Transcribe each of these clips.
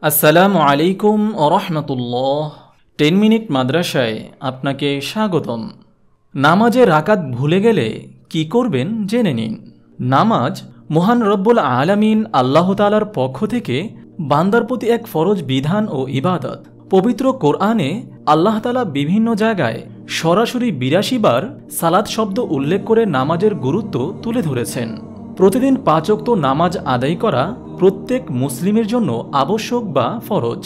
আসসালামু আলাইকুম ওয়া রাহমাতুল্লাহ। 10 মিনিট মাদ্রাসায় আপনাকে স্বাগতম। নামাজে রাকাত ভুলে গেলে কি করবেন জেনে নিন। নামাজ মহান রব্বুল আলামিন আল্লাহ তাআলার পক্ষ থেকে বান্দার প্রতি এক ফরজ বিধান ও ইবাদত। পবিত্র কোরআনে আল্লাহ তাআলা বিভিন্ন জায়গায় সরাসরি 82 বার সালাত শব্দ উল্লেখ করে নামাজের গুরুত্ব তুলে ধরেছেন। প্রতিদিন 5 ওয়াক্ত নামাজ আদায় করা প্রত্যেক মুসলিমের জন্য আবশ্যক বা ফরজ।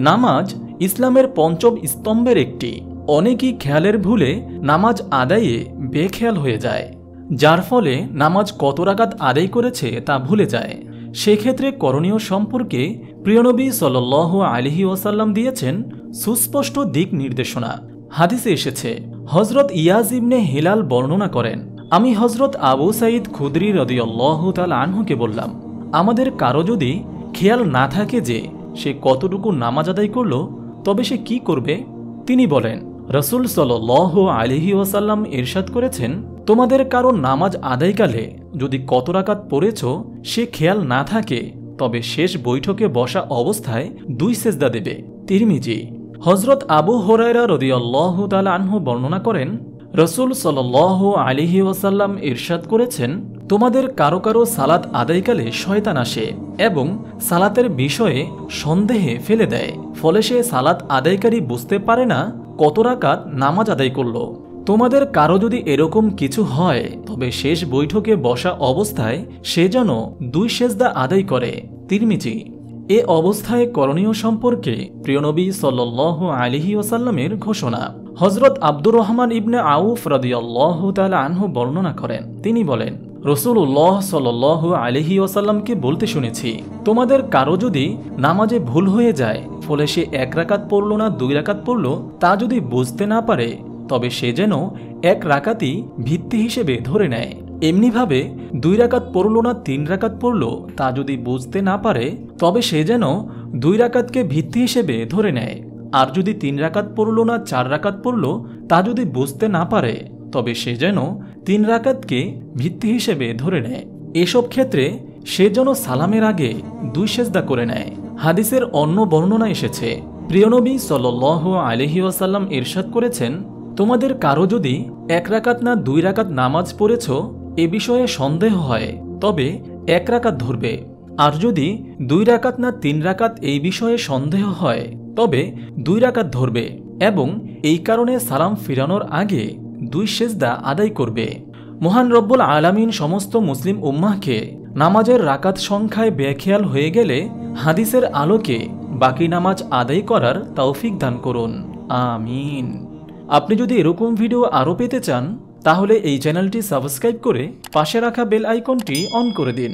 নামাজ ইসলামের পঞ্চম স্তম্ভের একটি। অনেকেই খেয়ালের ভুলে নামাজ আদায়ে বেখেয়াল হয়ে যায়, যার ফলে নামাজ কত রাকাত আদায় করেছে তা ভুলে যায়। সেক্ষেত্রে করণীয় সম্পর্কে প্রিয়নবী সাল্লাল্লাহু আলাইহি ওয়াসাল্লাম দিয়েছেন সুস্পষ্ট দিক নির্দেশনা। হাদিসে এসেছে, হযরত ইয়াজ ইবনে হিলাল বর্ণনা করেন, আমি হযরত আবু সাঈদ খুদরি রাদিয়াল্লাহু তাআলা আনহুকে বললাম, আমাদের কারো যদি খেয়াল না থাকে যে সে কতটুকু নামাজ আদায় করল, তবে সে কি করবে? তিনি বলেন, রাসূল সাল্লাল্লাহু আলাইহি ওয়াসাল্লাম ইরশাদ করেছেন, তোমাদের কারো নামাজ আদায়কালে যদি কত রাকাত পড়েছ সে খেয়াল না থাকে, তবে শেষ বৈঠকে বসা অবস্থায় 2 সেজদা দেবে। তিরমিজি। হযরত আবু হুরায়রা রাদিয়াল্লাহু তাআলা আনহু বর্ণনা করেন, রাসূল সাল্লাল্লাহু আলাইহি ওয়াসাল্লাম ইরশাদ করেছেন, তোমাদের কারো কারো সালাত আদায়কালে শয়তান আসে এবং সালাতের বিষয়ে সন্দেহে ফেলে দেয়, ফলে সে সালাত আদায়কারী বুঝতে পারে না কত রাকাত নামাজ আদায় করল। তোমাদের কারো যদি এরকম কিছু হয়, তবে শেষ বৈঠকে বসা অবস্থায় সে যেন 2 সেজদা আদায় করে। তিরমিজি। এ অবস্থায় করণীয় সম্পর্কে প্রিয়নবী সাল্লাল্লাহু আলাইহি ওয়াসাল্লামের ঘোষণা। হযরত আব্দুর রহমান ইবনে আউফ রাদিয়াল্লাহু তাআলা আনহু বর্ণনা করেন, তিনি বলেন, রাসূলুল্লাহ সাল্লাল্লাহু আলাইহি ওয়াসাল্লামকে বলতে শুনেছি, তোমাদের কারো যদি নামাজে ভুল হয়ে যায়, ফলে সে 1 রাকাত পড়ল না 2 রাকাত পড়ল, তা যদি বুঝতে না পারে, তবে সে যেন 1 রাকাতই ভিত্তি হিসেবে ধরে নেয়। এমনিভাবে 2 রাকাত পড়ল না 3 রাকাত পড়ল, তা যদি বুঝতে না পারে, তবে সে যেন 2 রাকাতকে ভিত্তি হিসেবে ধরে নেয়। আর যদি 3 রাকাত পড়ল না 4 রাকাত পড়ল, তা যদি বুঝতে না পারে, তবে সে যেন 3 রাকাতকে ভিত্তি হিসেবে ধরে নেয়। এসব ক্ষেত্রে সে যেন সালামের আগে 2 সেজদা করে নেয়। হাদিসের অন্য বর্ণনা এসেছে, প্রিয়নবী সাল্লাল্লাহু আলাইহি ওয়াসাল্লাম ইরশাদ করেছেন, তোমাদের কারো যদি 1 রাকাত না 2 রাকাত নামাজ পড়েছ এ বিষয়ে সন্দেহ হয়, তবে 1 রাকাত ধরবে। আর যদি 2 রাকাত না 3 রাকাত এই বিষয়ে সন্দেহ হয়, তবে 2 রাকাত ধরবে এবং এই কারণে সালাম ফিরানোর আগে 2 সেজদা আদায় করবে। মহান রব্বুল আলামিন সমস্ত মুসলিম উম্মাহকে নামাজের রাকাত সংখ্যায় বেখেয়াল হয়ে গেলে হাদিসের আলোকে বাকি নামাজ আদায় করার তৌফিক দান করুন। আমিন। আপনি যদি এরকম ভিডিও আরও পেতে চান, তাহলে এই চ্যানেলটি সাবস্ক্রাইব করে পাশে রাখা বেল আইকনটি অন করে দিন।